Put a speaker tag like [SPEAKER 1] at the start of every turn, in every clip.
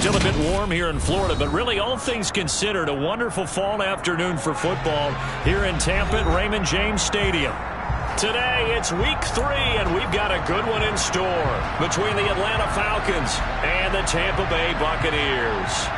[SPEAKER 1] Still a bit warm here in Florida, but really all things considered, a wonderful fall afternoon for football here in Tampa at Raymond James Stadium. Today, it's week 3, and we've got a good one in store between the Atlanta Falcons and the Tampa Bay Buccaneers.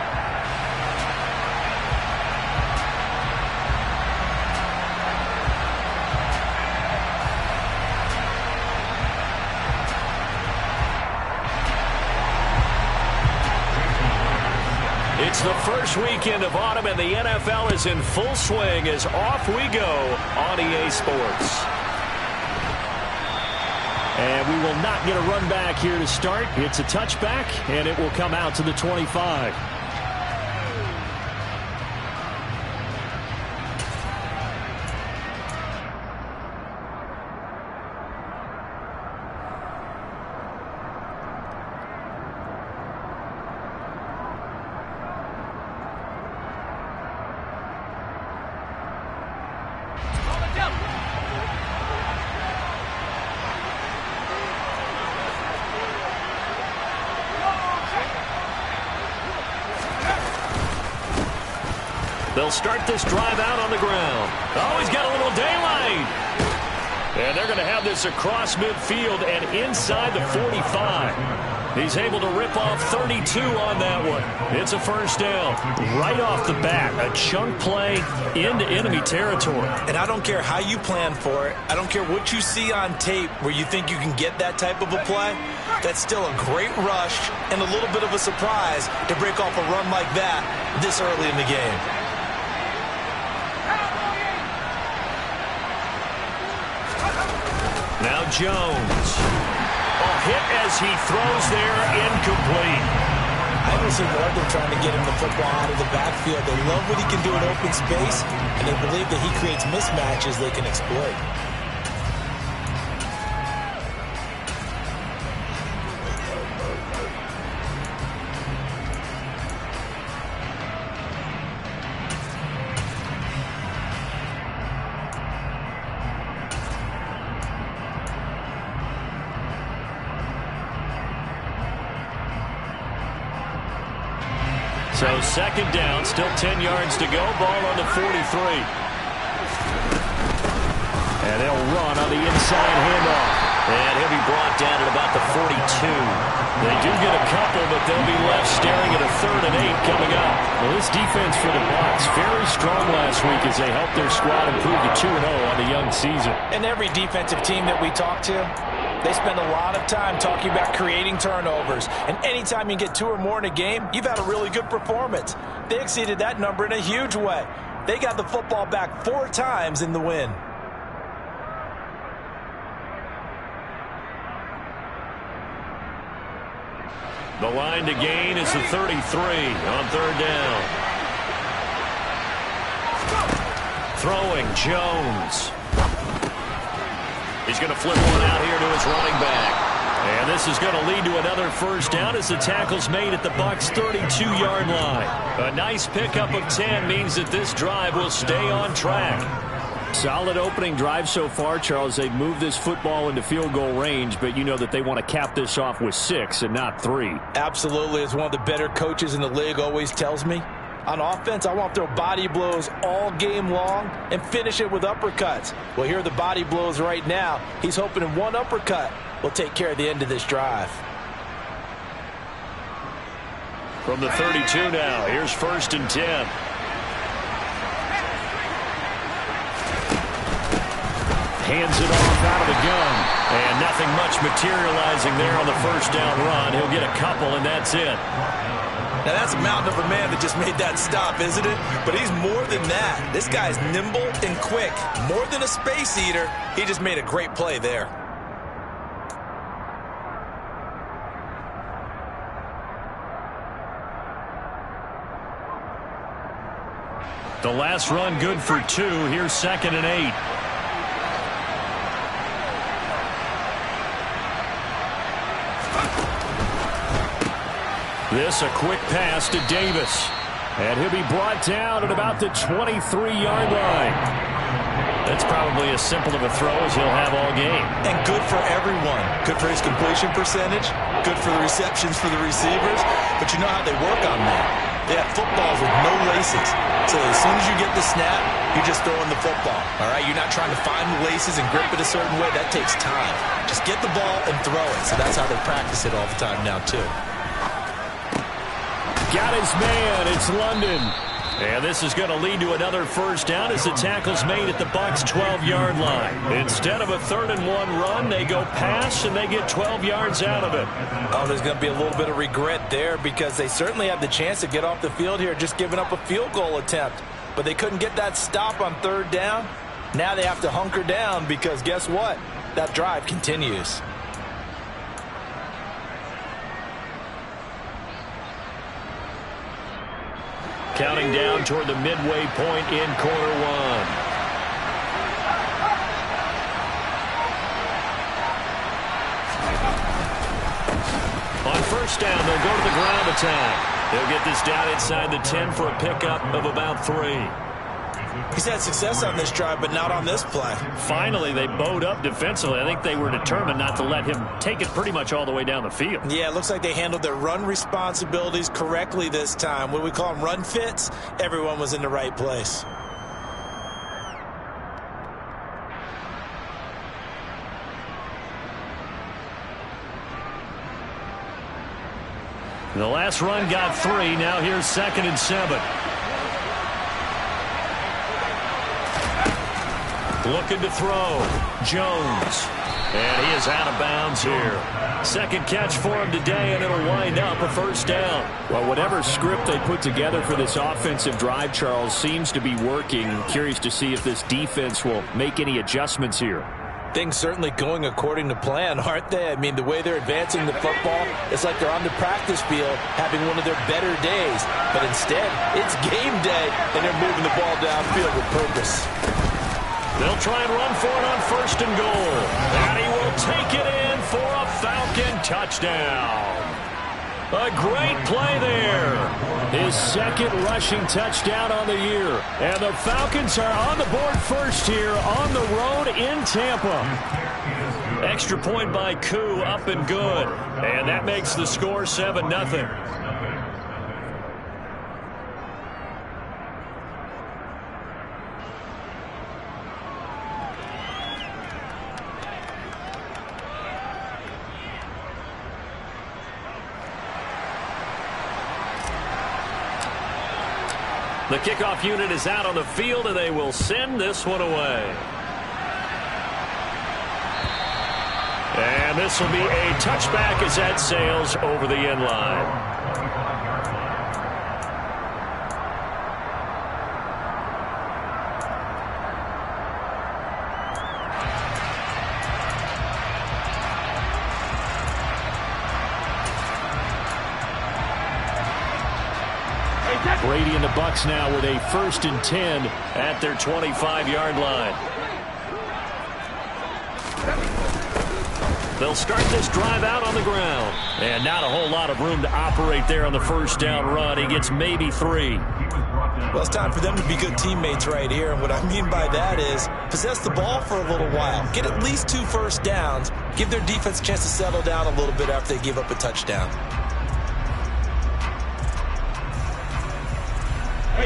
[SPEAKER 1] It's the first weekend of autumn, and the NFL is in full swing as off we go on EA Sports. And we will not get a run back here to start. It's a touchback, and it will come out to the 25. They'll start this drive out on the ground. Oh, he's got a little daylight. And they're going to have this across midfield and inside the 45. He's able to rip off 32 on that one. It's a first down. Right off the bat, a chunk play into enemy territory.
[SPEAKER 2] And I don't care how you plan for it. I don't care what you see on tape where you think you can get that type of a play. That's still a great rush and a little bit of a surprise to break off a run like that this early in the game.
[SPEAKER 1] Now Jones. A hit as he throws there, incomplete.
[SPEAKER 2] I don't see why they're trying to get him the football out of the backfield. They love what he can do in open space, and they believe that he creates mismatches they can exploit.
[SPEAKER 1] So second down, still 10 yards to go. Ball on the 43. And they'll run on the inside handoff. And he'll be brought down at about the 42. They do get a couple, but they'll be left staring at a 3rd and 8 coming up. Well, this defense for the Bucs, very strong last week as they helped their squad improve to 2-0 on the young season.
[SPEAKER 2] And every defensive team that we talk to, they spend a lot of time talking about creating turnovers. And anytime you get 2 or more in a game, you've had a really good performance. They exceeded that number in a huge way. They got the football back 4 times in the win.
[SPEAKER 1] The line to gain is the 33 on 3rd down. Throwing Jones. He's going to flip one out here to his running back. And this is going to lead to another first down as the tackle's made at the Bucs' 32-yard line. A nice pickup of 10 means that this drive will stay on track. Solid opening drive so far, Charles. They've moved this football into field goal range, but you know that they want to cap this off with 6 and not 3.
[SPEAKER 2] Absolutely. As one of the better coaches in the league always tells me, on offense, I want to throw body blows all game long and finish it with uppercuts. Well, here are the body blows right now. He's hoping in one uppercut will take care of the end of this drive.
[SPEAKER 1] From the 32 now, here's 1st and 10. Hands it off out of the gun. And nothing much materializing there on the first down run. He'll get a couple, and that's it.
[SPEAKER 2] Now, that's a mountain of a man that just made that stop, isn't it? But he's more than that. This guy's nimble and quick. More than a space eater, he just made a great play there.
[SPEAKER 1] The last run good for 2. Here's 2nd and 8. This a quick pass to Davis. And he'll be brought down at about the 23-yard line. That's probably as simple of a throw as he'll have all game.
[SPEAKER 2] And good for everyone. Good for his completion percentage. Good for the receptions for the receivers. But you know how they work on that. They have footballs with no laces. So as soon as you get the snap, you're just throwing the football. All right, you're not trying to find the laces and grip it a certain way. That takes time. Just get the ball and throw it. So that's how they practice it all the time now, too.
[SPEAKER 1] Got his man. It's London. And this is going to lead to another first down as the tackle's made at the Bucs' 12-yard line. Instead of a 3rd-and-1 run, they go pass, and they get 12 yards out of it.
[SPEAKER 2] Oh, there's going to be a little bit of regret there because they certainly had the chance to get off the field here just giving up a field goal attempt. But they couldn't get that stop on 3rd down. Now they have to hunker down because guess what? That drive continues.
[SPEAKER 1] Counting down toward the midway point in quarter one. On first down, they'll go to the ground attack. They'll get this down inside the 10 for a pickup of about 3.
[SPEAKER 2] He's had success on this drive, but not on this play.
[SPEAKER 1] Finally, they bowed up defensively. I think they were determined not to let him take it pretty much all the way down the field.
[SPEAKER 2] Yeah, it looks like they handled their run responsibilities correctly this time. What we call them run fits, everyone was in the right place.
[SPEAKER 1] The last run got 3. Now here's 2nd and 7. Looking to throw. Jones. And he is out of bounds here. Second catch for him today, and it'll wind up a first down.
[SPEAKER 3] Well, whatever script they put together for this offensive drive, Charles, seems to be working. Curious to see if this defense will make any adjustments here.
[SPEAKER 2] Things certainly going according to plan, aren't they? I mean, the way they're advancing the football, it's like they're on the practice field having one of their better days. But instead, it's game day, and they're moving the ball downfield with purpose.
[SPEAKER 1] They'll try and run for it on 1st and goal. And he will take it in for a Falcon touchdown. A great play there. His 2nd rushing touchdown on the year. And the Falcons are on the board first here on the road in Tampa. Extra point by Koo, up and good. And that makes the score 7-0. The kickoff unit is out on the field, and they will send this one away. And this will be a touchback as that sails over the end line. Brady and the Bucs now with a 1st and 10 at their 25-yard line. They'll start this drive out on the ground. And not a whole lot of room to operate there on the first down run. He gets maybe 3.
[SPEAKER 2] Well, it's time for them to be good teammates right here. And what I mean by that is possess the ball for a little while. Get at least 2 first downs. Give their defense a chance to settle down a little bit after they give up a touchdown.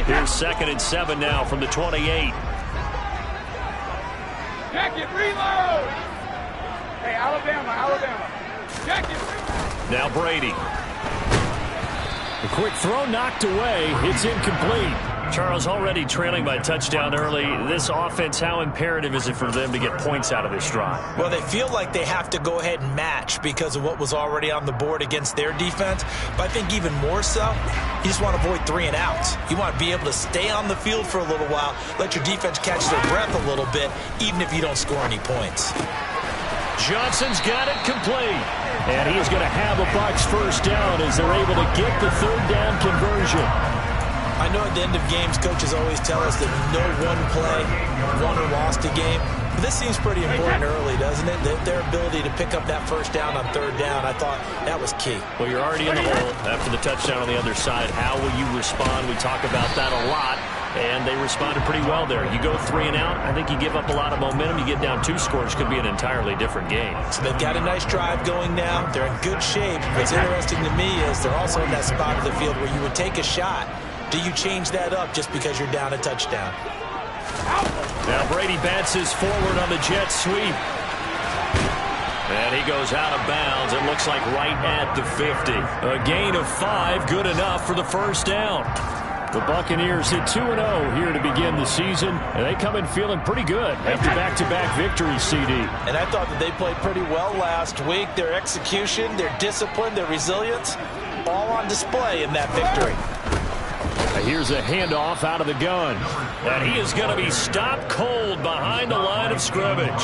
[SPEAKER 1] Here's 2nd and 7 now from the 28.
[SPEAKER 4] Jacket, reload! Hey, Alabama. Jacket, reload!
[SPEAKER 1] Now Brady.
[SPEAKER 3] A quick throw knocked away. It's incomplete.
[SPEAKER 1] Charles, already trailing by touchdown early. This offense, how imperative is it for them to get points out of this drive?
[SPEAKER 2] Well, they feel like they have to go ahead and match because of what was already on the board against their defense. But I think even more so, you just want to avoid 3 and outs. You want to be able to stay on the field for a little while, let your defense catch their breath a little bit, even if you don't score any points.
[SPEAKER 1] Johnson's got it complete. And he's going to have a Bucs first down as they're able to get the 3rd down conversion.
[SPEAKER 2] I know at the end of games, coaches always tell us that no one play won or lost a game. But this seems pretty important early, doesn't it? Their ability to pick up that first down on 3rd down, I thought that was key.
[SPEAKER 1] Well, you're already in the hole after the touchdown on the other side. How will you respond? We talk about that a lot. And they responded pretty well there. You go 3 and out, I think you give up a lot of momentum. You get down 2 scores, could be an entirely different game.
[SPEAKER 2] So they've got a nice drive going now. They're in good shape. What's interesting to me is they're also in that spot of the field where you would take a shot. Do you change that up just because you're down a touchdown?
[SPEAKER 1] Now Brady bounces forward on the jet sweep. And he goes out of bounds. It looks like right at the 50. A gain of 5, good enough for the first down.
[SPEAKER 3] The Buccaneers hit 2-0 here to begin the season, and they come in feeling pretty good after back-to-back victories, CD.
[SPEAKER 2] And I thought that they played pretty well last week. Their execution, their discipline, their resilience, all on display in that victory.
[SPEAKER 3] Here's a handoff out of the gun.
[SPEAKER 1] And he is going to be stopped cold behind the line of scrimmage.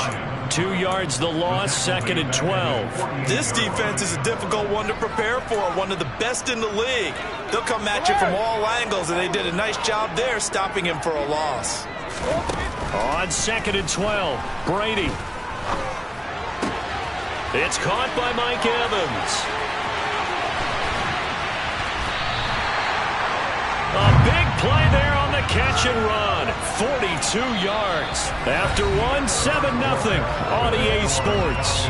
[SPEAKER 1] 2 yards the loss, 2nd and 12.
[SPEAKER 2] This defense is a difficult one to prepare for, one of the best in the league. They'll come at you from all angles, and they did a nice job there stopping him for a loss.
[SPEAKER 1] On 2nd and 12, Brady. It's caught by Mike Evans. A big play there on the catch and run. 42 yards. After 1, 7-0 on EA Sports.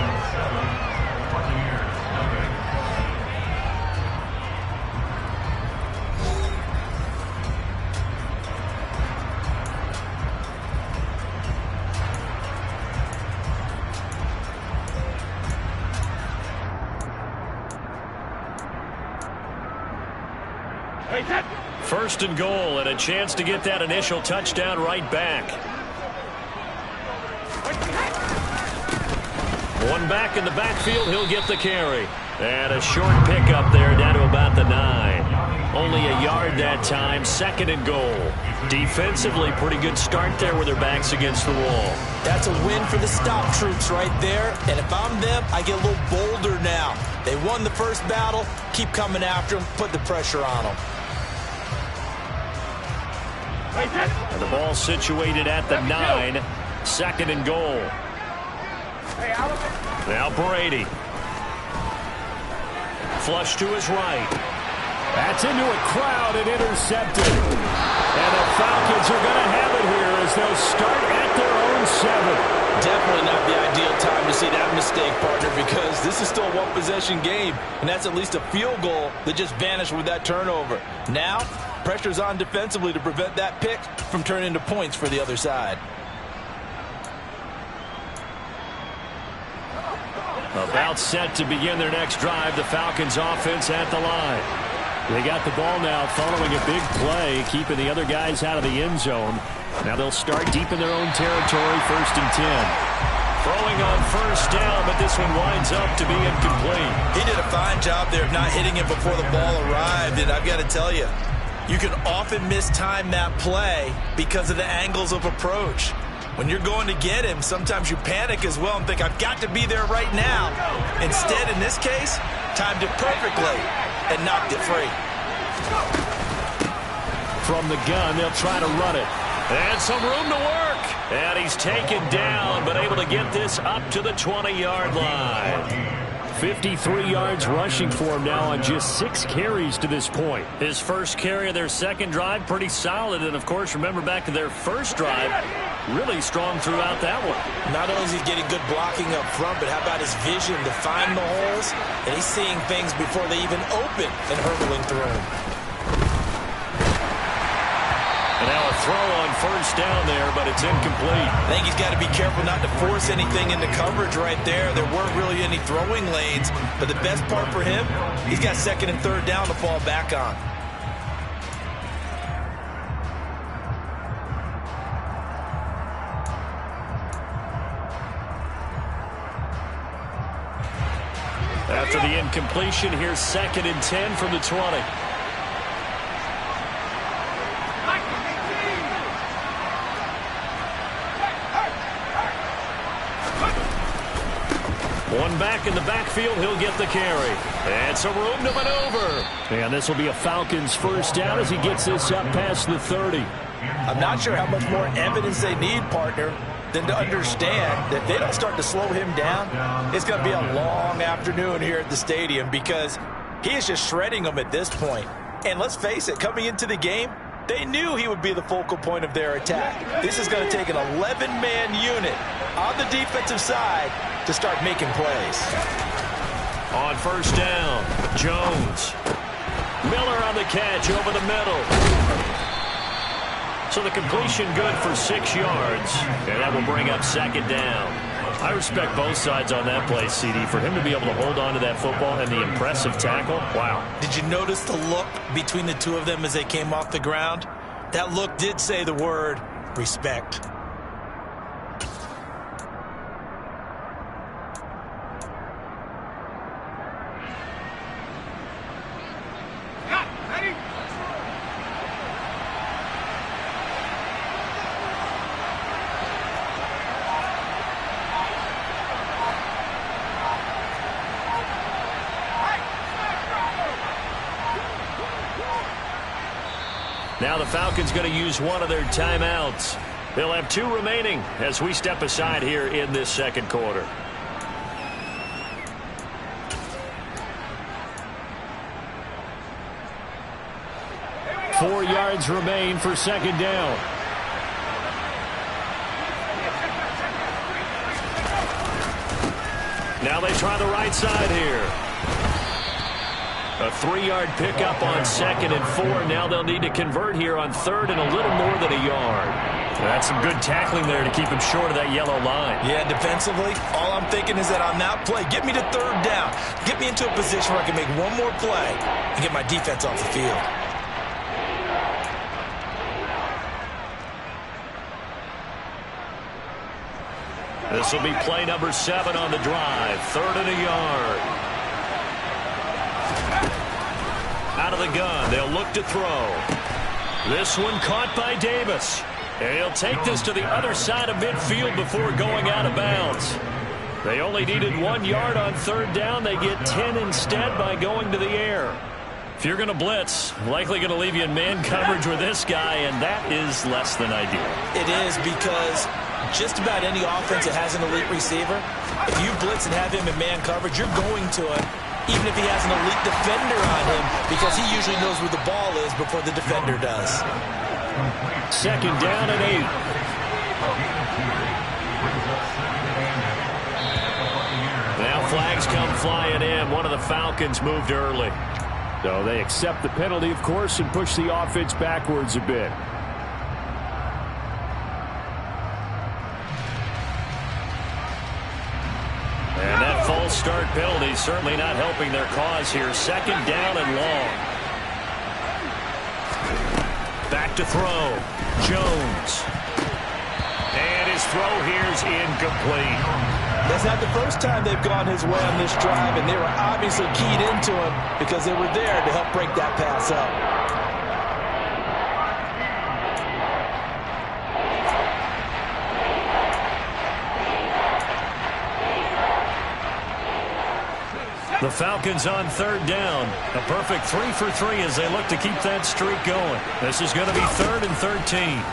[SPEAKER 1] First and goal, and a chance to get that initial touchdown right back. One back in the backfield, he'll get the carry. And a short pickup there down to about the 9. Only a yard that time, 2nd and goal. Defensively, pretty good start there with their backs against the wall.
[SPEAKER 2] That's a win for the stop troops right there. And if I'm them, I get a little bolder now. They won the first battle. Keep coming after them. Put the pressure on them.
[SPEAKER 1] And the ball situated at the 9. 2nd and goal. Now Brady. Flush to his right.
[SPEAKER 3] That's into a crowd and intercepted. And the Falcons are going to have it here as they'll start at their own 7.
[SPEAKER 2] Definitely not the ideal time to see that mistake, partner, because this is still a one-possession game, and that's at least a field goal that just vanished with that turnover. Now, pressure's on defensively to prevent that pick from turning into points for the other side.
[SPEAKER 1] About set to begin their next drive, the Falcons offense at the line.
[SPEAKER 3] They got the ball now following a big play, keeping the other guys out of the end zone. Now they'll start deep in their own territory, 1st and 10.
[SPEAKER 1] Throwing on first down, but this one winds up to be incomplete.
[SPEAKER 2] He did a fine job there of not hitting it before the ball arrived, and I've got to tell you, you can often mistime that play because of the angles of approach. When you're going to get him, sometimes you panic as well and think, I've got to be there right now. Instead, in this case, timed it perfectly and knocked it free.
[SPEAKER 3] From the gun, they'll try to run it.
[SPEAKER 1] And some room to work. And he's taken down, but able to get this up to the 20-yard line.
[SPEAKER 3] 53 yards rushing for him now on just 6 carries to this point.
[SPEAKER 1] His first carry of their second drive, pretty solid. And, of course, remember back to their first drive, really strong throughout that one.
[SPEAKER 2] Not only is he getting good blocking up front, but how about his vision to find the holes? And he's seeing things before they even open and hurtling through them.
[SPEAKER 1] And now a throw on first down there, but it's incomplete.
[SPEAKER 2] I think he's got to be careful not to force anything into coverage right there. There weren't really any throwing lanes, but the best part for him, he's got 2nd and 3rd down to fall back on.
[SPEAKER 1] After the incompletion, here's 2nd and 10 from the 20. One back in the backfield, he'll get the carry. And some room to maneuver.
[SPEAKER 3] And this will be a Falcons first down as he gets this up past the 30.
[SPEAKER 2] I'm not sure how much more evidence they need, partner, than to understand that if they don't start to slow him down, it's going to be a long afternoon here at the stadium because he is just shredding them at this point. And let's face it, coming into the game, They knew he would be the focal point of their attack. This is going to take an 11-man unit on the defensive side to start making plays.
[SPEAKER 1] On first down, Jones. Miller on the catch over the middle. So the completion good for 6 yards, and that will bring up second down. I respect both sides on that play, CD. For him to be able to hold on to that football and the impressive tackle, wow.
[SPEAKER 2] Did you notice the look between the two of them as they came off the ground? That look did say the word respect.
[SPEAKER 1] Now the Falcons going to use one of their timeouts. They'll have 2 remaining as we step aside here in this second quarter.
[SPEAKER 3] Four yards remain for second down.
[SPEAKER 1] Now they try the right side here. A 3-yard pickup on 2nd and 4. Now they'll need to convert here on 3rd and a little more than a yard. That's some good tackling there to keep him short of that yellow line.
[SPEAKER 2] Yeah, defensively, all I'm thinking is that on that play, get me to 3rd down. Get me into a position where I can make one more play and get my defense off the field.
[SPEAKER 1] This will be play number 7 on the drive. 3rd and a yard. Out of the gun, they'll look to throw. This one caught by Davis. And he'll take this to the other side of midfield before going out of bounds. They only needed 1 yard on 3rd down. They get 10 instead by going to the air. If you're going to blitz, likely going to leave you in man coverage with this guy, and that is less than ideal.
[SPEAKER 2] It is, because just about any offense that has an elite receiver, if you blitz and have him in man coverage, you're going to it, even if he has an elite defender on him, because he usually knows where the ball is before the defender does.
[SPEAKER 3] Second down and 8.
[SPEAKER 1] Now flags come flying in. One of the Falcons moved early.
[SPEAKER 3] So they accept the penalty, of course, and push the offense backwards a bit.
[SPEAKER 1] And that false start penalty certainly not helping their cause here. Second down and long. Back to throw. Jones. And his throw here's incomplete.
[SPEAKER 2] That's not the first time they've gone his way on this drive, and they were obviously keyed into him because they were there to help break that pass up.
[SPEAKER 1] The Falcons on 3rd down. A perfect 3 for 3 as they look to keep that streak going. This is going to be 3rd and 13.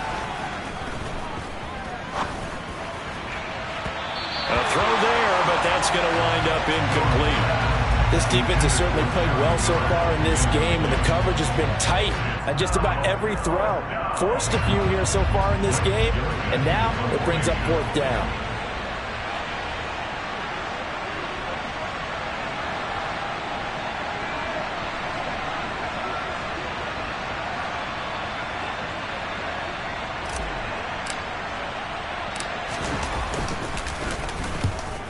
[SPEAKER 1] A throw there, but that's going to wind up incomplete.
[SPEAKER 2] This defense has certainly played well so far in this game, and the coverage has been tight on just about every throw. Forced a few here so far in this game, and now it brings up 4th down.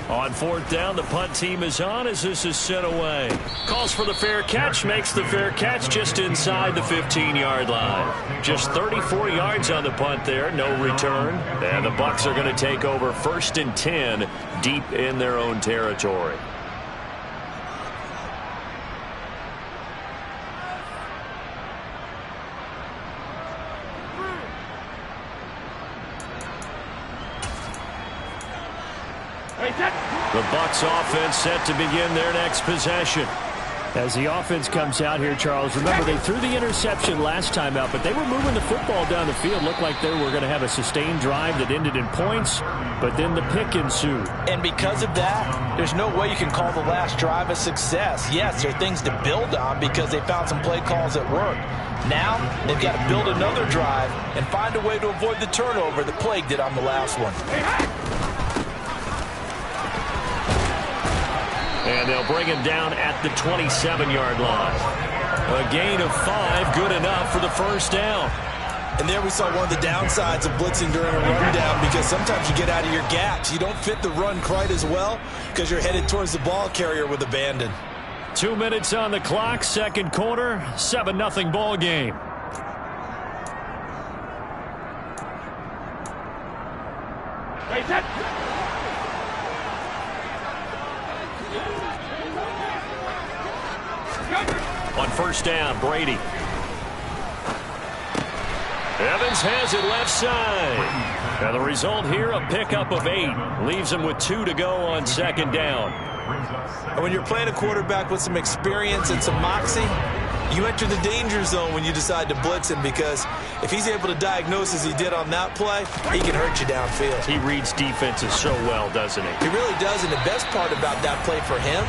[SPEAKER 1] On 4th down, the punt team is on as this is sent away. Calls for the fair catch, makes the fair catch just inside the 15-yard line. Just 34 yards on the punt there, no return. And the Bucs are going to take over 1st and 10 deep in their own territory. The Bucs offense set to begin their next possession.
[SPEAKER 3] As the offense comes out here, Charles, remember they threw the interception last time out, but they were moving the football down the field. Looked like they were going to have a sustained drive that ended in points, but then the pick ensued.
[SPEAKER 2] And because of that, there's no way you can call the last drive a success. Yes, there are things to build on because they found some play calls that work. Now, they've got to build another drive and find a way to avoid the turnover that plagued it on the last one.
[SPEAKER 1] And they'll bring him down at the 27-yard line. A gain of 5, good enough for the first down.
[SPEAKER 2] And there we saw one of the downsides of blitzing during a rundown, because sometimes you get out of your gaps. You don't fit the run quite as well because you're headed towards the ball carrier with abandon.
[SPEAKER 3] 2 minutes on the clock, second quarter, 7-0 ball game.
[SPEAKER 1] On first down, Brady. Evans has it left side. And the result here, a pickup of 8. Leaves him with 2 to go on second down.
[SPEAKER 2] And when you're playing a quarterback with some experience and some moxie, you enter the danger zone when you decide to blitz him, because if he's able to diagnose as he did on that play, he can hurt you downfield.
[SPEAKER 1] He reads defenses so well, doesn't he?
[SPEAKER 2] He really does, and the best part about that play for him,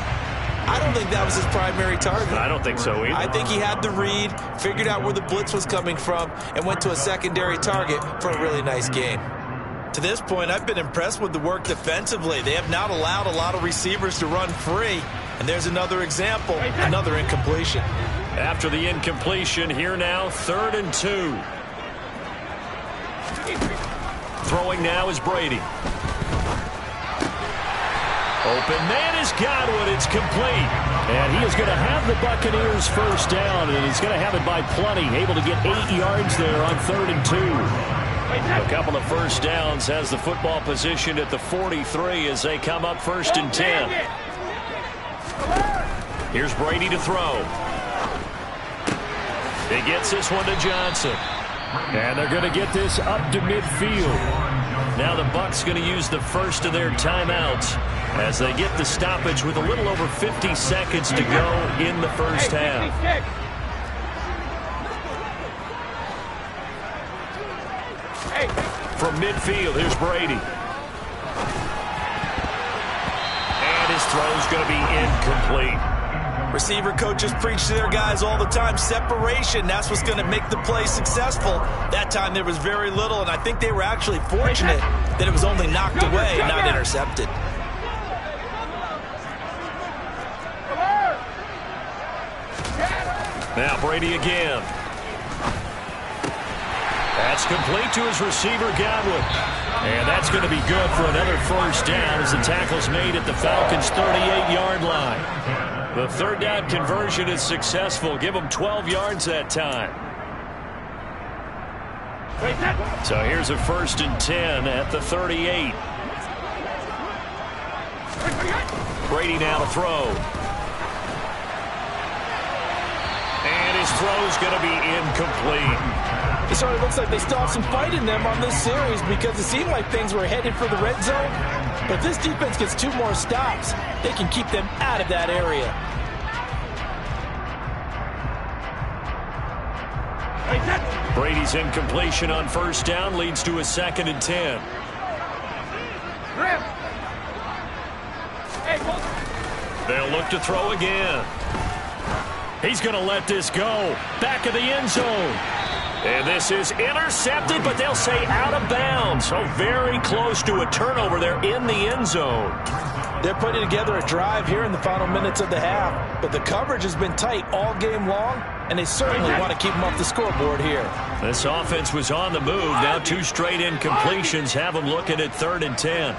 [SPEAKER 2] I don't think that was his primary target.
[SPEAKER 1] I don't think so either.
[SPEAKER 2] I think he had the read, figured out where the blitz was coming from, and went to a secondary target for a really nice game. To this point, I've been impressed with the work defensively. They have not allowed a lot of receivers to run free. And there's another example, another incompletion.
[SPEAKER 1] After the incompletion, here now, 3rd and 2. Throwing now is Brady. Open man is Godwin. It's complete.
[SPEAKER 3] And he is going to have the Buccaneers first down, and he's going to have it by plenty. Able to get 8 yards there on 3rd and 2.
[SPEAKER 1] A couple of first downs, has the football positioned at the 43 as they come up 1st and 10. Here's Brady to throw. He gets this one to Johnson.
[SPEAKER 3] And they're going to get this up to midfield.
[SPEAKER 1] Now the Bucs going to use the first of their timeouts as they get the stoppage with a little over 50 seconds to go in the first half. From midfield, here's Brady. And his throw's going to be incomplete.
[SPEAKER 2] Receiver coaches preach to their guys all the time. Separation, that's what's going to make the play successful. That time there was very little, and I think they were actually fortunate that it was only knocked away, not intercepted.
[SPEAKER 1] Now Brady again. That's complete to his receiver, Godwin. And that's going to be good for another first down as the tackle's made at the Falcons' 38-yard line. The 3rd down conversion is successful. Give them 12 yards that time. So here's a 1st and 10 at the 38. Brady now to throw. And his throw's going to be incomplete.
[SPEAKER 2] It sort of looks like they still have some fight in them on this series, because it seemed like things were headed for the red zone. But if this defense gets 2 more stops, they can keep them out of that area.
[SPEAKER 1] Brady's incompletion on first down leads to a 2nd and 10. They'll look to throw again. He's going to let this go. Back of the end zone. And this is intercepted, but they'll say out of bounds. So very close to a turnover there in the end zone.
[SPEAKER 2] They're putting together a drive here in the final minutes of the half. But the coverage has been tight all game long, and they certainly want to keep them off the scoreboard here.
[SPEAKER 1] This offense was on the move. Now 2 straight incompletions have them looking at 3rd and 10.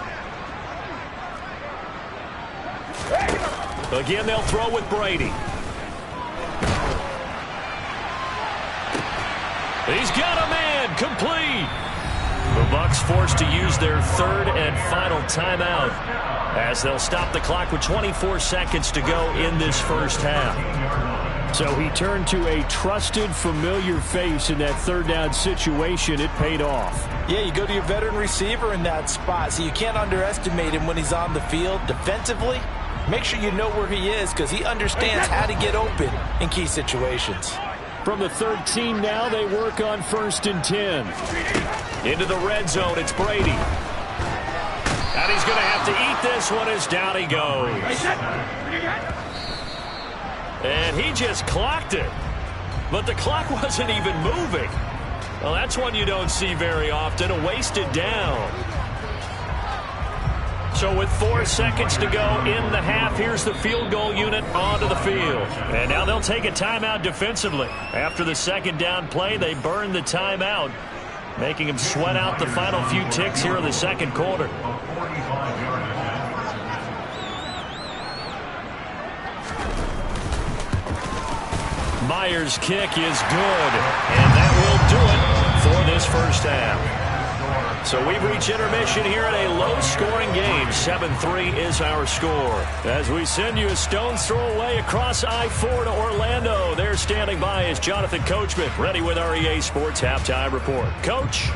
[SPEAKER 1] Again, they'll throw with Brady. He's got a man, complete. The Bucs forced to use their 3rd and final timeout as they'll stop the clock with 24 seconds to go in this first half.
[SPEAKER 3] So he turned to a trusted, familiar face in that 3rd down situation. It paid off.
[SPEAKER 2] Yeah, you go to your veteran receiver in that spot, so you can't underestimate him when he's on the field defensively. make sure you know where he is because he understands how to get open in key situations.
[SPEAKER 3] From the 13 now, they work on 1st and 10.
[SPEAKER 1] Into the red zone, it's Brady. And he's going to have to eat this one as down he goes. And he just clocked it. But the clock wasn't even moving. Well, that's one you don't see very often, a wasted down. So with 4 seconds to go in the half, here's the field goal unit onto the field. And now they'll take a timeout defensively. After the second down play, they burn the timeout, making them sweat out the final few ticks here in the second quarter. Myers' kick is good, and that will do it for this first half. So we've reached intermission here in a low-scoring game. 7-3 is our score. As we send you a stone's throw away across I-4 to Orlando. There standing by is Jonathan Coachman, ready with our EA Sports Halftime Report. Coach?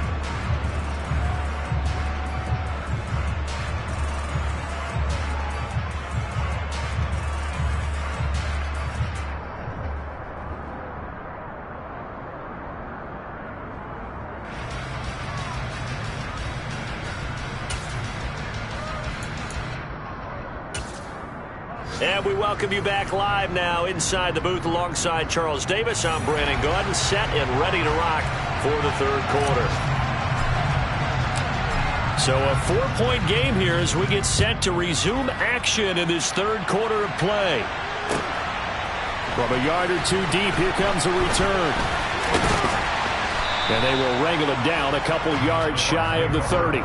[SPEAKER 1] And we welcome you back live now inside the booth alongside Charles Davis. I'm Brandon Gaudin, set and ready to rock for the third quarter. So a 4-point game here as we get set to resume action in this third quarter of play. From a yard or two deep, here comes a return. And they will wrangle it down a couple yards shy of the 30.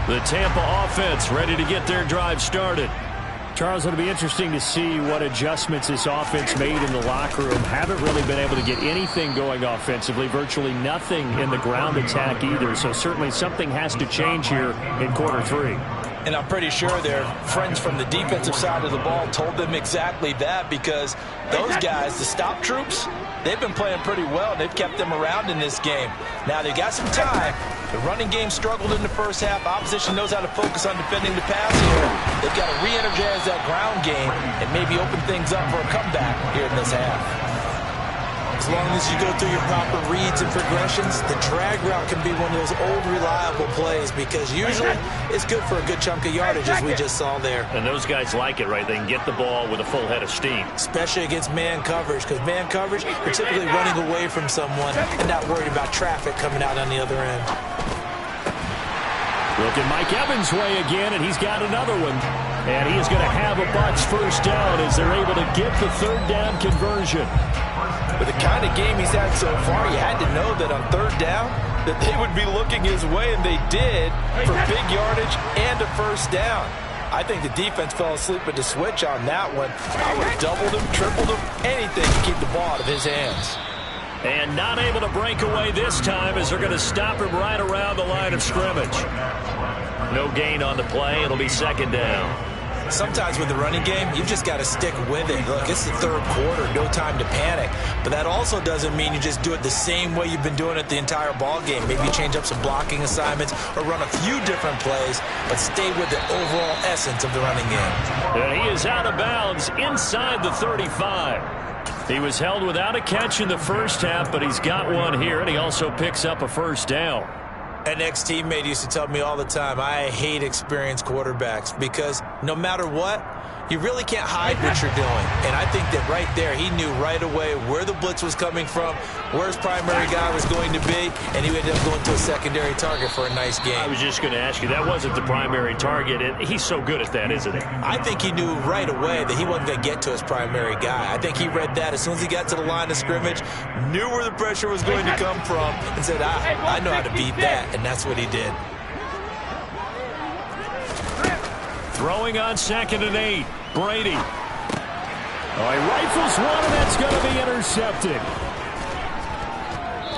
[SPEAKER 1] The Tampa offense ready to get their drive started. Charles, it'll be interesting to see what adjustments this offense made in the locker room. Haven't really been able to get anything going offensively. Virtually nothing in the ground attack either. So certainly something has to change here in quarter 3.
[SPEAKER 2] And I'm pretty sure their friends from the defensive side of the ball told them exactly that, because those guys, the stop troops, they've been playing pretty well. They've kept them around in this game. Now they got some time. The running game struggled in the first half. Opposition knows how to focus on defending the pass here. They've got to re-energize that ground game and maybe open things up for a comeback here in this half.
[SPEAKER 5] As long as you go through your proper reads and progressions, the drag route can be one of those old reliable plays, because usually it's good for a good chunk of yardage, as we just saw there.
[SPEAKER 1] And those guys like it, right? They can get the ball with a full head of steam.
[SPEAKER 5] Especially against man coverage, because man coverage, you're typically running away from someone and not worried about traffic coming out on the other end.
[SPEAKER 3] Looking Mike Evans' way again, and he's got another one. And he is going to have a Bucs first down as they're able to get the third down conversion.
[SPEAKER 2] With the kind of game he's had so far, you had to know that on third down that they would be looking his way, and they did, for big yardage and a first down. I think the defense fell asleep at the switch on that one. I would have doubled him, tripled him, anything to keep the ball out of his hands.
[SPEAKER 1] And not able to break away this time as they're going to stop him right around the line of scrimmage. No gain on the play. It'll be second down.
[SPEAKER 5] Sometimes with the running game, you've just got to stick with it. Look, it's the third quarter, no time to panic. But that also doesn't mean you just do it the same way you've been doing it the entire ball game. Maybe change up some blocking assignments or run a few different plays, but stay with the overall essence of the running game.
[SPEAKER 1] And he is out of bounds inside the 35. He was held without a catch in the first half, but he's got one here, and he also picks up a first down.
[SPEAKER 5] An ex-teammate used to tell me all the time, I hate experienced quarterbacks, because no matter what, you really can't hide what you're doing. And I think that right there, he knew right away where the blitz was coming from, where his primary guy was going to be, and he ended up going to a secondary target for a nice game.
[SPEAKER 1] I was just going to ask you, that wasn't the primary target, and he's so good at that, isn't he?
[SPEAKER 5] I think he knew right away that he wasn't going to get to his primary guy. I think he read that as soon as he got to the line of scrimmage, knew where the pressure was going to come from, and said, I know how to beat that, and that's what he did.
[SPEAKER 1] Throwing on 2nd and 8. Brady. Oh, he rifles one, and that's going to be intercepted.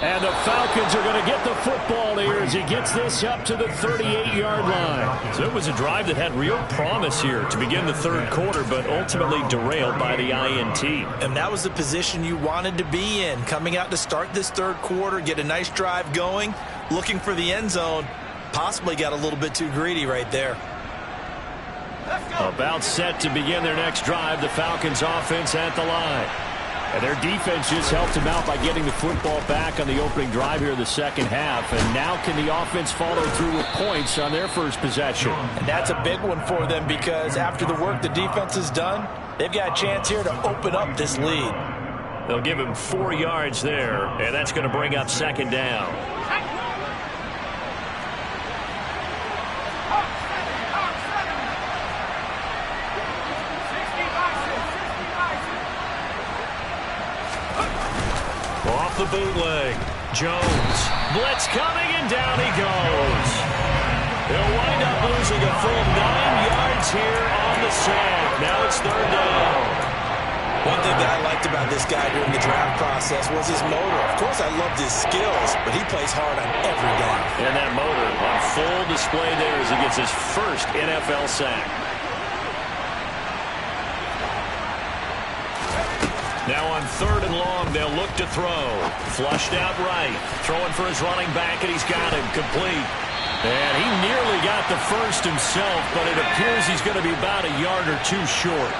[SPEAKER 3] And the Falcons are going to get the football here as he gets this up to the 38-yard line. So it was a drive that had real promise here to begin the third quarter, but ultimately derailed by the INT.
[SPEAKER 5] And that was the position you wanted to be in, coming out to start this third quarter, get a nice drive going, looking for the end zone. Possibly got a little bit too greedy right there.
[SPEAKER 3] About set to begin their next drive, the Falcons offense at the line. And their defense just helped them out by getting the football back on the opening drive here in the second half. And now can the offense follow through with points on their first possession?
[SPEAKER 2] And that's a big one for them because after the work the defense has done, they've got a chance here to open up this lead.
[SPEAKER 3] They'll give him 4 yards there, and that's going to bring up second down. Off the bootleg. Jones. Blitz coming, and down he goes. They'll wind up losing a full 9 yards here on the sack. Now it's third down.
[SPEAKER 5] One thing that I liked about this guy during the draft process was his motor. Of course, I loved his skills, but he plays hard on every down.
[SPEAKER 3] And that motor on full display there as he gets his first NFL sack. Now on third and long, they'll look to throw. Flushed out right. Throwing for his running back, and he's got him complete. And he nearly got the first himself, but it appears he's going to be about a yard or two short.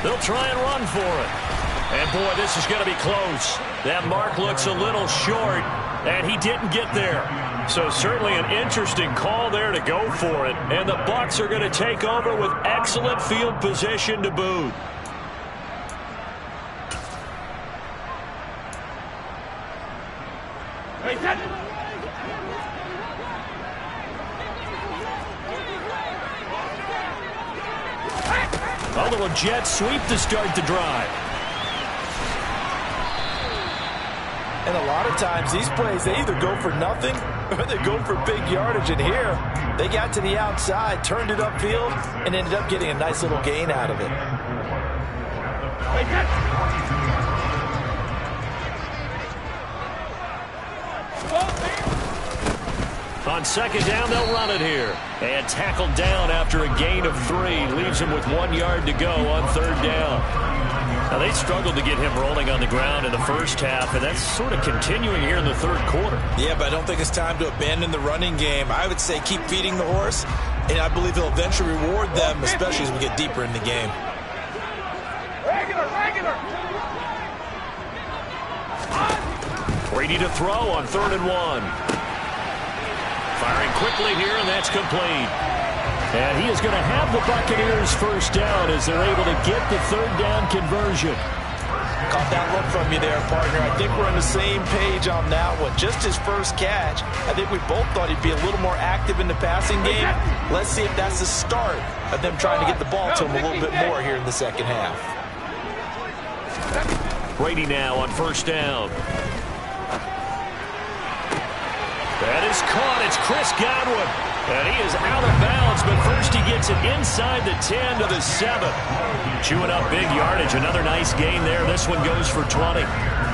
[SPEAKER 3] They'll try and run for it. And, boy, this is going to be close. That mark looks a little short, and he didn't get there. So certainly an interesting call there to go for it. And the Bucs are going to take over with excellent field position to boot. A little jet sweep to start the drive.
[SPEAKER 2] And a lot of times these plays, they either go for nothing or they go for big yardage. And here, they got to the outside, turned it upfield, and ended up getting a nice little gain out of it.
[SPEAKER 3] On second down, they'll run it here. And tackled down after a gain of 3. Leaves him with 1 yard to go on third down. Now, they struggled to get him rolling on the ground in the first half, and that's sort of continuing here in the third quarter.
[SPEAKER 5] Yeah, but I don't think it's time to abandon the running game. I would say keep feeding the horse, and I believe he'll eventually reward them, especially as we get deeper in the game.
[SPEAKER 3] Brady to throw on 3rd and 1. Firing quickly here, and that's complete. And he is going to have the Buccaneers first down as they're able to get the third down conversion.
[SPEAKER 2] Caught that look from you there, partner. I think we're on the same page on that one. Just his first catch, I think we both thought he'd be a little more active in the passing game. Let's see if that's the start of them trying to get the ball to him a little bit more here in the second half.
[SPEAKER 3] Brady now on first down. That is caught. It's Chris Godwin. And he is out of bounds, but first he gets it inside the 10 to the 7. Chewing up big yardage. Another nice gain there. This one goes for 20.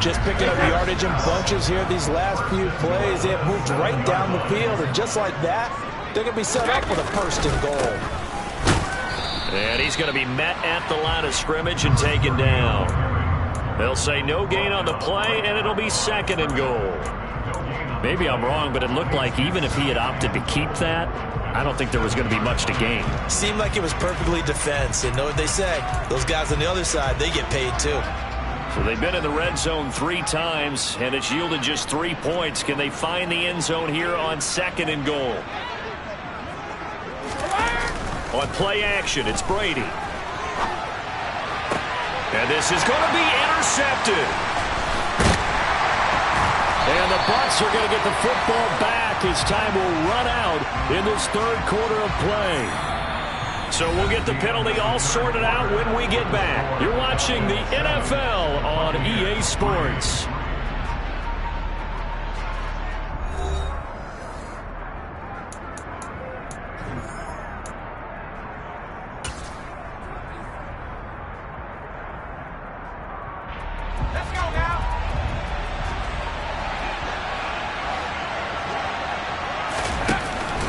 [SPEAKER 2] Just picking up yardage in bunches here these last few plays. They have moved right down the field, and just like that, they're going to be set up with a first and goal.
[SPEAKER 3] And he's going to be met at the line of scrimmage and taken down. They'll say no gain on the play, and it'll be second and goal. Maybe I'm wrong, but it looked like even if he had opted to keep that, I don't think there was going to be much to gain.
[SPEAKER 5] Seemed like it was perfectly defense. And know what they say? Those guys on the other side, they get paid too.
[SPEAKER 3] So they've been in the red zone 3 times, and it's yielded just 3 points. Can they find the end zone here on second and goal? On play action, it's Brady. And this is going to be intercepted. And the Bucs are going to get the football back as time will run out in this third quarter of play. So we'll get the penalty all sorted out when we get back. You're watching the NFL on EA Sports.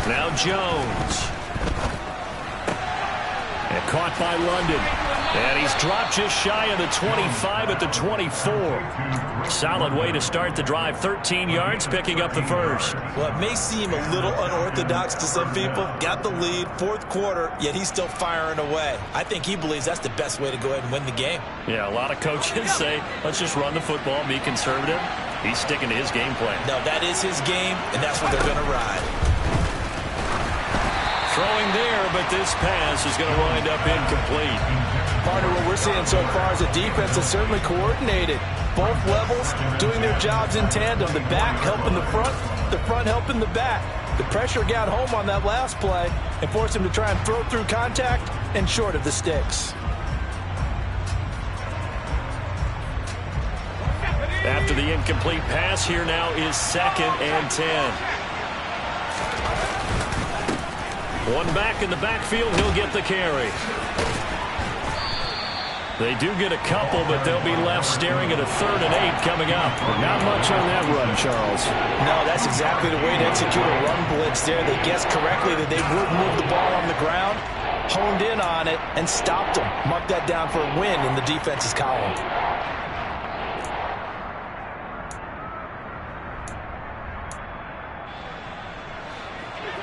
[SPEAKER 1] Now Jones. And caught by London. And he's dropped just shy of the 25 at the 24. Solid way to start the drive. 13 yards, picking up the first.
[SPEAKER 5] Well, it may seem a little unorthodox to some people. Got the lead, fourth quarter, yet he's still firing away. I think he believes that's the best way to go ahead and win the game.
[SPEAKER 1] Yeah, a lot of coaches say, let's just run the football, be conservative. He's sticking to his game plan.
[SPEAKER 5] No, that is his game, and that's what they're going to ride.
[SPEAKER 1] Throwing there, but this pass is going to wind up incomplete.
[SPEAKER 2] Partner, what we're seeing so far is a defense that's certainly coordinated. Both levels doing their jobs in tandem. The back helping the front helping the back. The pressure got home on that last play and forced him to try and throw through contact and short of the sticks.
[SPEAKER 1] After the incomplete pass, here now is 2nd and 10. One back in the backfield, he'll get the carry. They do get a couple, but they'll be left staring at a 3rd and 8 coming up.
[SPEAKER 3] Not much on that run, Charles.
[SPEAKER 2] No, that's exactly the way to execute a run blitz there. They guessed correctly that they would move the ball on the ground, honed in on it, and stopped them. Mark that down for a win in the defense's column.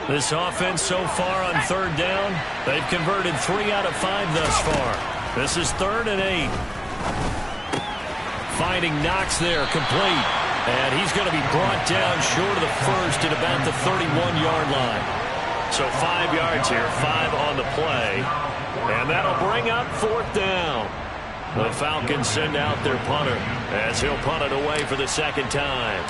[SPEAKER 1] This offense so far on 3rd down, they've converted 3 out of 5 thus far. This is 3rd and 8. Finding Knox there, complete. And he's going to be brought down short of the first at about the 31-yard line. So 5 yards here, 5 on the play. And that'll bring up 4th down. The Falcons send out their punter as he'll punt it away for the 2nd time.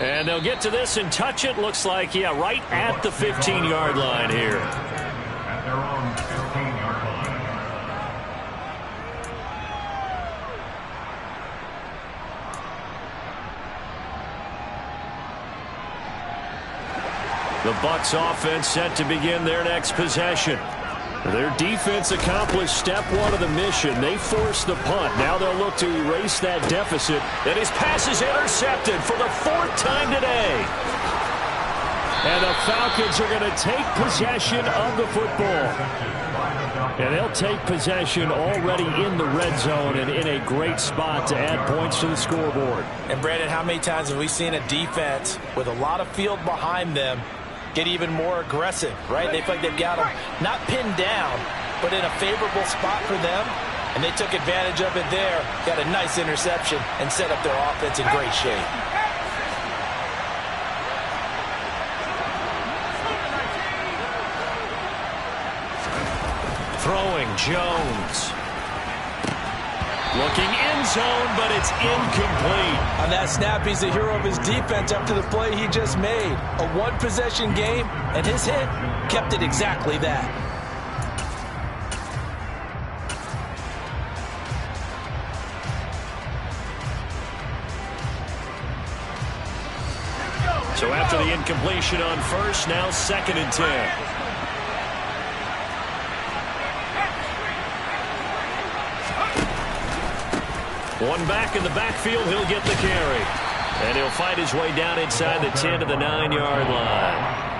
[SPEAKER 1] And they'll get to this and touch it. Looks like, yeah, right at the 15-yard line here.
[SPEAKER 6] At their own 15-yard line.
[SPEAKER 1] The Bucs offense set to begin their next possession. Their defense accomplished step 1 of the mission. They forced the punt. Now they'll look to erase that deficit. And his pass is intercepted for the 4th time today. And the Falcons are going to take possession of the football. And they'll take possession already in the red zone and in a great spot to add points to the scoreboard.
[SPEAKER 2] And Brandon, how many times have we seen a defense with a lot of field behind them get even more aggressive, right? They feel like they've got them not pinned down, but in a favorable spot for them, and they took advantage of it there, got a nice interception, and set up their offense in great shape.
[SPEAKER 1] Throwing, Jones. Looking in zone, but it's incomplete.
[SPEAKER 2] On that snap, he's the hero of his defense after the play he just made. A one-possession game, and his hit kept it exactly that.
[SPEAKER 1] So after the incompletion on first, now 2nd and 10. One back in the backfield, he'll get the carry. And he'll fight his way down inside the 10 to the 9-yard line.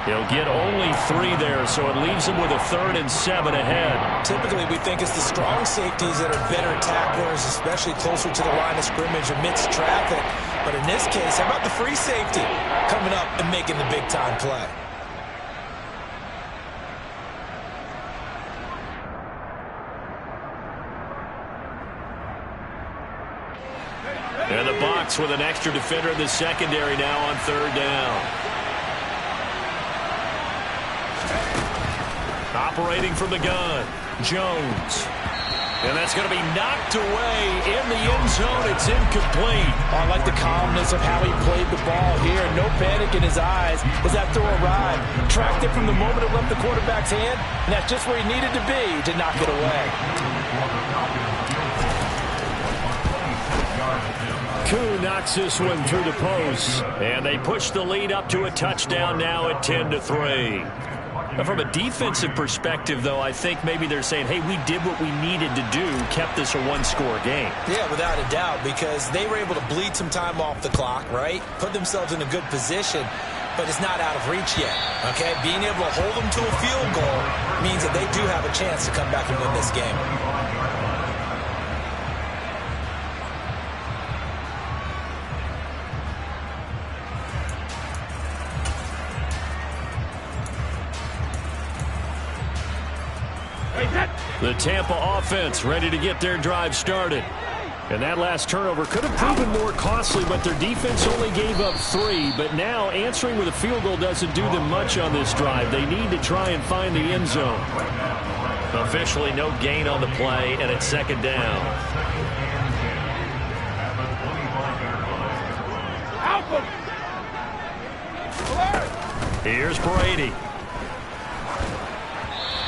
[SPEAKER 1] He'll get only 3 there, so it leaves him with a 3rd and 7 ahead.
[SPEAKER 5] Typically, we think it's the strong safeties that are better tacklers, especially closer to the line of scrimmage amidst traffic. But in this case, how about the free safety coming up and making the big-time play?
[SPEAKER 1] And the Bucs with an extra defender in the secondary now on 3rd down. Operating from the gun, Jones. And that's going to be knocked away in the end zone. It's incomplete.
[SPEAKER 2] I like the calmness of how he played the ball here. No panic in his eyes as that throw arrived. Tracked it from the moment it left the quarterback's hand, and that's just where he needed to be to knock it away.
[SPEAKER 1] Koo knocks this one through the post. And they push the lead up to a touchdown now at 10-3. From a defensive perspective, though, I think maybe they're saying, hey, we did what we needed to do, kept this a one-score game.
[SPEAKER 5] Yeah, without a doubt, because they were able to bleed some time off the clock, right? Put themselves in a good position, but it's not out of reach yet, okay? Being able to hold them to a field goal means that they do have a chance to come back and win this game.
[SPEAKER 1] The Tampa offense ready to get their drive started. And that last turnover could have proven more costly, but their defense only gave up 3. But now answering with a field goal doesn't do them much on this drive. They need to try and find the end zone. Officially no gain on the play, and it's second down. Here's Brady.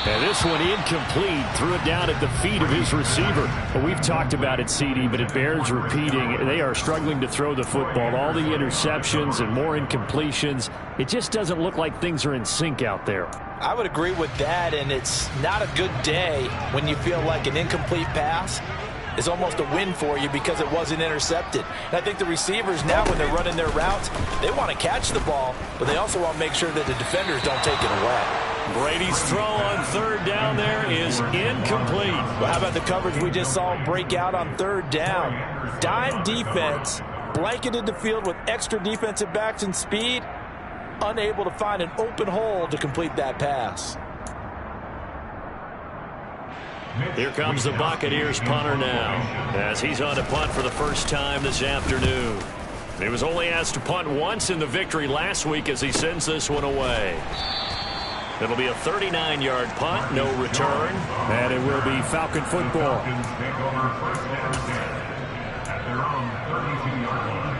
[SPEAKER 1] And this one incomplete. Threw it down at the feet of his receiver. Well, we've talked about it, CD, but it bears repeating. They are struggling to throw the football. All the interceptions and more incompletions. It just doesn't look like things are in sync out there.
[SPEAKER 2] I would agree with that, and it's not a good day when you feel like an incomplete pass is almost a win for you because it wasn't intercepted. And I think the receivers now, when they're running their routes, they want to catch the ball, but they also want to make sure that the defenders don't take it away.
[SPEAKER 1] Brady's throw on third down there is incomplete.
[SPEAKER 2] Well, how about the coverage we just saw break out on third down? Dime defense, blanketed the field with extra defensive backs and speed, unable to find an open hole to complete that pass.
[SPEAKER 1] Here comes the Buccaneers punter now, as he's on to punt for the first time this afternoon. He was only asked to punt once in the victory last week as he sends this one away. It'll be a 39-yard punt, no return, and it will be Falcon football.
[SPEAKER 6] At their own 32-yard line.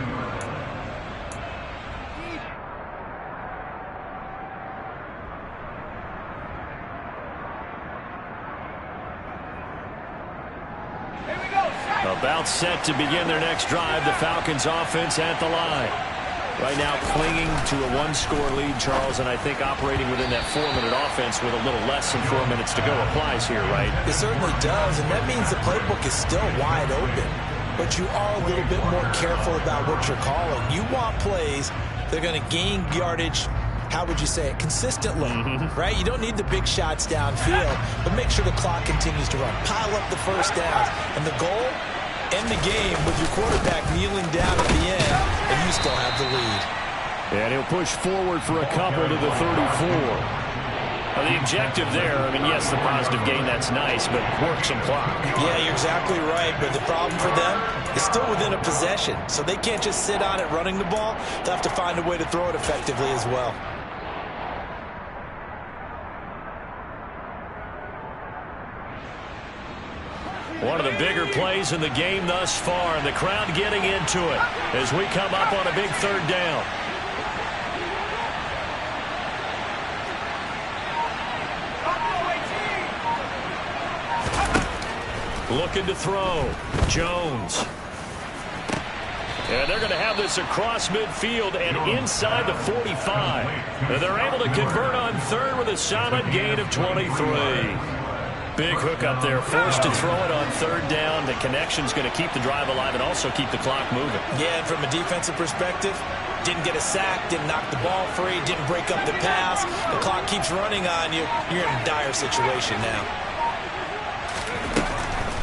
[SPEAKER 1] About set to begin their next drive, the Falcons offense at the line. Right now clinging to a one-score lead, Charles, and I think operating within that 4-minute offense with a little less than 4 minutes to go applies here, right?
[SPEAKER 5] It certainly does, and that means the playbook is still wide open. But you are a little bit more careful about what you're calling. You want plays that are going to gain yardage, how would you say it, consistently, right? You don't need the big shots downfield, but make sure the clock continues to run. Pile up the first downs, and the goal, end the game with your quarterback kneeling down at the end, and you still have the lead.
[SPEAKER 1] And he'll push forward for a couple to the 34. The objective there, I mean, yes, the positive gain, that's nice, but work some clock.
[SPEAKER 5] Yeah, you're exactly right, but the problem for them is still within a possession, so they can't just sit on it running the ball. They'll have to find a way to throw it effectively as well.
[SPEAKER 1] One of the bigger plays in the game thus far, and the crowd getting into it as we come up on a big third down. Looking to throw. Jones. And they're going to have this across midfield and inside the 45. And they're able to convert on third with a solid gain of 23. Big hook up there, forced to throw it on third down. The connection's going to keep the drive alive and also keep the clock moving.
[SPEAKER 5] Yeah, and from a defensive perspective, didn't get a sack, didn't knock the ball free, didn't break up the pass. The clock keeps running on you. You're in a dire situation now.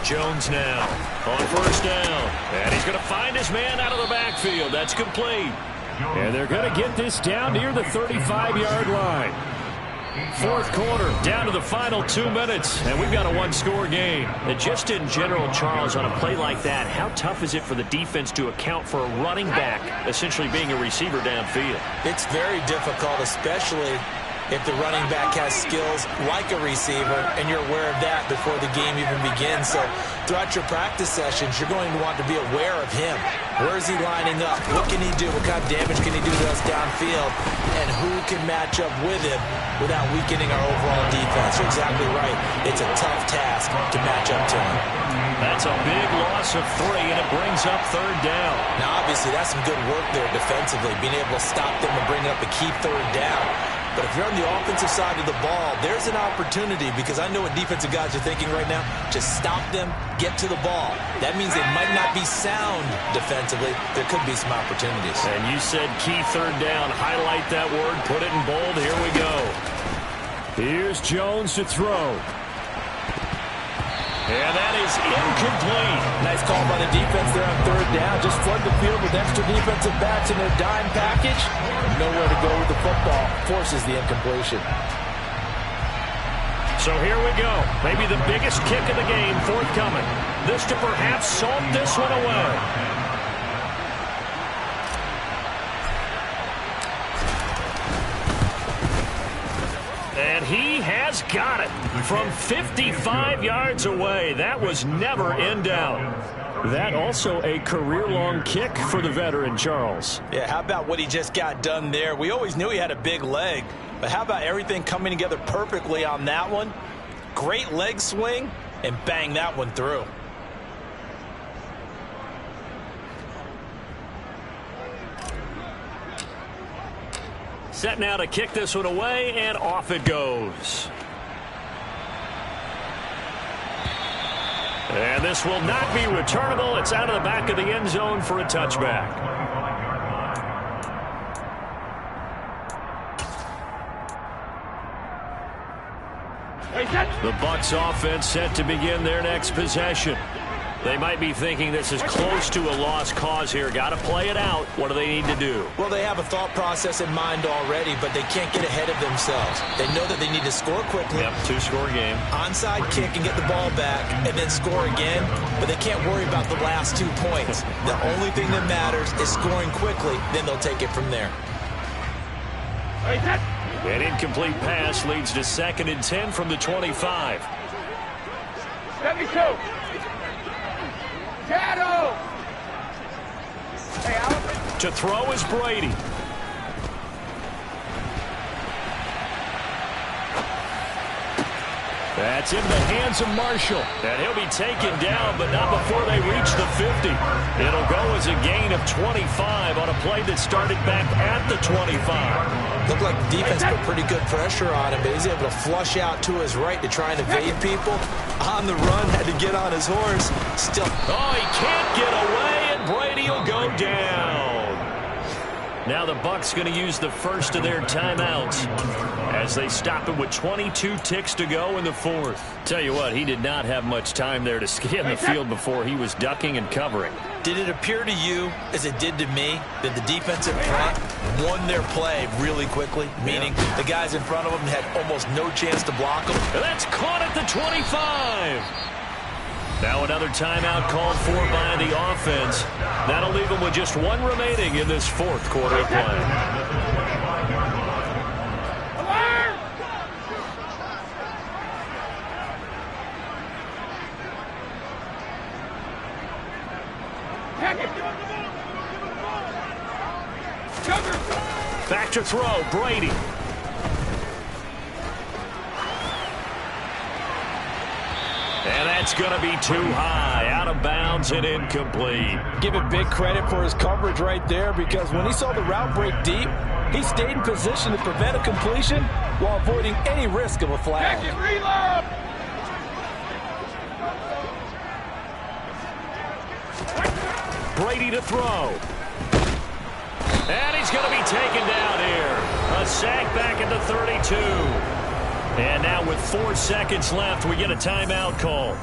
[SPEAKER 1] Jones now on first down. And he's going to find his man out of the backfield. That's complete. And they're going to get this down near the 35-yard line. Fourth quarter, down to the final 2 minutes, and we've got a one-score game. And just in general, Charles, on a play like that, how tough is it for the defense to account for a running back essentially being a receiver downfield?
[SPEAKER 5] It's very difficult, especially if the running back has skills like a receiver, and you're aware of that before the game even begins. So throughout your practice sessions, you're going to want to be aware of him. Where is he lining up? What can he do? What kind of damage can he do to us downfield? And who can match up with him without weakening our overall defense? You're exactly right. It's a tough task to match up to him.
[SPEAKER 1] That's a big loss of 3, and it brings up third down.
[SPEAKER 5] Now, obviously, that's some good work there defensively, being able to stop them and bring up a key third down. But if you're on the offensive side of the ball, there's an opportunity, because I know what defensive guys are thinking right now. Just stop them, get to the ball. That means they might not be sound defensively. There could be some opportunities.
[SPEAKER 1] And you said key third down. Highlight that word. Put it in bold. Here we go. Here's Jones to throw. And that is incomplete.
[SPEAKER 2] Nice call by the defense there on third down. Just flood the field with extra defensive backs in their dime package. Nowhere to go with the football. Forces the incompletion.
[SPEAKER 1] So here we go. Maybe the biggest kick of the game forthcoming. This to perhaps salt this one away. And he has got it from 55 yards away. That was never in doubt. That also a career-long kick for the veteran, Charles.
[SPEAKER 2] Yeah, how about what he just got done there? We always knew he had a big leg, but how about everything coming together perfectly on that one? Great leg swing, and bang that one through.
[SPEAKER 1] Set now to kick this one away, and off it goes. And this will not be returnable. It's out of the back of the end zone for a touchback. The Bucs offense set to begin their next possession. They might be thinking this is close to a lost cause here. Got to play it out. What do they need to do?
[SPEAKER 5] Well, they have a thought process in mind already, but they can't get ahead of themselves. They know that they need to score quickly.
[SPEAKER 1] Yep, two-score game.
[SPEAKER 5] Onside kick and get the ball back and then score again, but they can't worry about the last 2 points. The only thing that matters is scoring quickly, then they'll take it from there.
[SPEAKER 1] An incomplete pass leads to 2nd and 10 from the 25.
[SPEAKER 4] 72. Shadow. Hey, Alabama.
[SPEAKER 1] To throw is Brady. That's in the hands of Marshall. And he'll be taken down, but not before they reach the 50. It'll go as a gain of 25 on a play that started back at the 25.
[SPEAKER 5] Looked like the defense put pretty good pressure on him, but he's able to flush out to his right to try and evade people. On the run, had to get on his horse. Still.
[SPEAKER 1] Oh, he can't get away, and Brady will go down. Now the Bucs going to use the first of their timeouts as they stop it with 22 ticks to go in the 4th. Tell you what, he did not have much time there to scan the field before he was ducking and covering.
[SPEAKER 5] Did it appear to you, as it did to me, that the defensive front won their play really quickly? Meaning the guys in front of them had almost no chance to block them.
[SPEAKER 1] And that's caught at the 25. Now another timeout called for by the offense. That'll leave them with just 1 remaining in this 4th quarter of play. Back to throw, Brady. And that's going to be too high, out of bounds and incomplete.
[SPEAKER 2] Give it big credit for his coverage right there, because when he saw the route break deep, he stayed in position to prevent a completion while avoiding any risk of a flag.
[SPEAKER 1] Brady to throw. And he's going to be taken down here. A sack back at the 32. And now with 4 seconds left, we get a timeout call.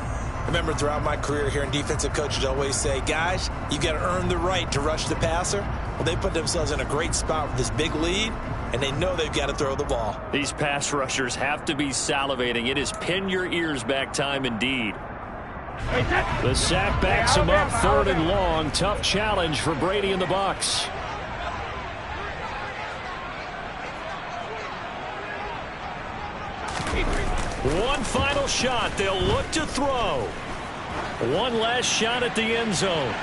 [SPEAKER 5] Remember, throughout my career here in defensive coaches always say, guys, you got to earn the right to rush the passer. Well, they put themselves in a great spot with this big lead, and they know they've got to throw the ball.
[SPEAKER 1] These pass rushers have to be salivating. It is pin your ears back time indeed. The sack backs him up 3rd and long. Tough challenge for Brady and the Bucs. One final shot. They'll look to throw. One last shot at the end zone.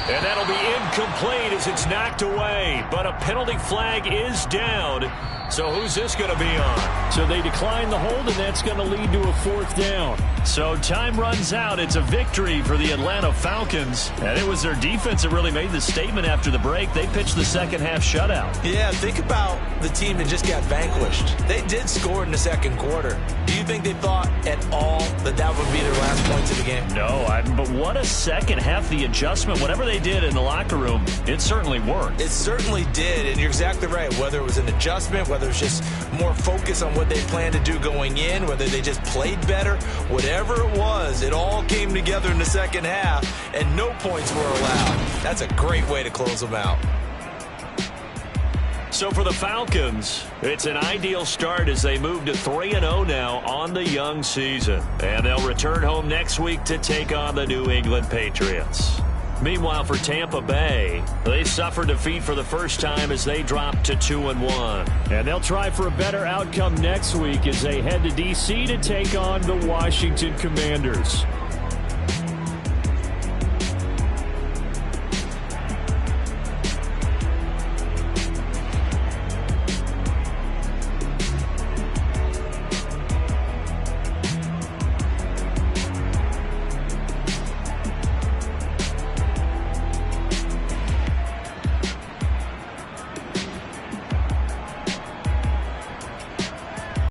[SPEAKER 1] And that'll be incomplete as it's knocked away. But a penalty flag is down. So who's this going to be on?
[SPEAKER 3] So they decline the hold, and that's going to lead to a 4th down.
[SPEAKER 1] So time runs out. It's a victory for the Atlanta Falcons. And it was their defense that really made the statement after the break. They pitched the second-half shutout.
[SPEAKER 5] Yeah, think about the team that just got vanquished. They did score in the second quarter. Do you think they thought at all that that would be their last points of the game?
[SPEAKER 1] No, but what a second half. The adjustment, whatever they did in the locker room, it certainly worked.
[SPEAKER 5] It certainly did, and you're exactly right. Whether it was an adjustment, whether it's just more focus on what they planned to do going in, whether they just played better, whatever it was, it all came together in the second half, and no points were allowed. That's a great way to close them out.
[SPEAKER 1] So for the Falcons, it's an ideal start as they move to 3-0 now on the young season. And they'll return home next week to take on the New England Patriots. Meanwhile, for Tampa Bay, they suffered defeat for the first time as they dropped to 2-1.
[SPEAKER 3] And they'll try for a better outcome next week as they head to D.C. to take on the Washington Commanders.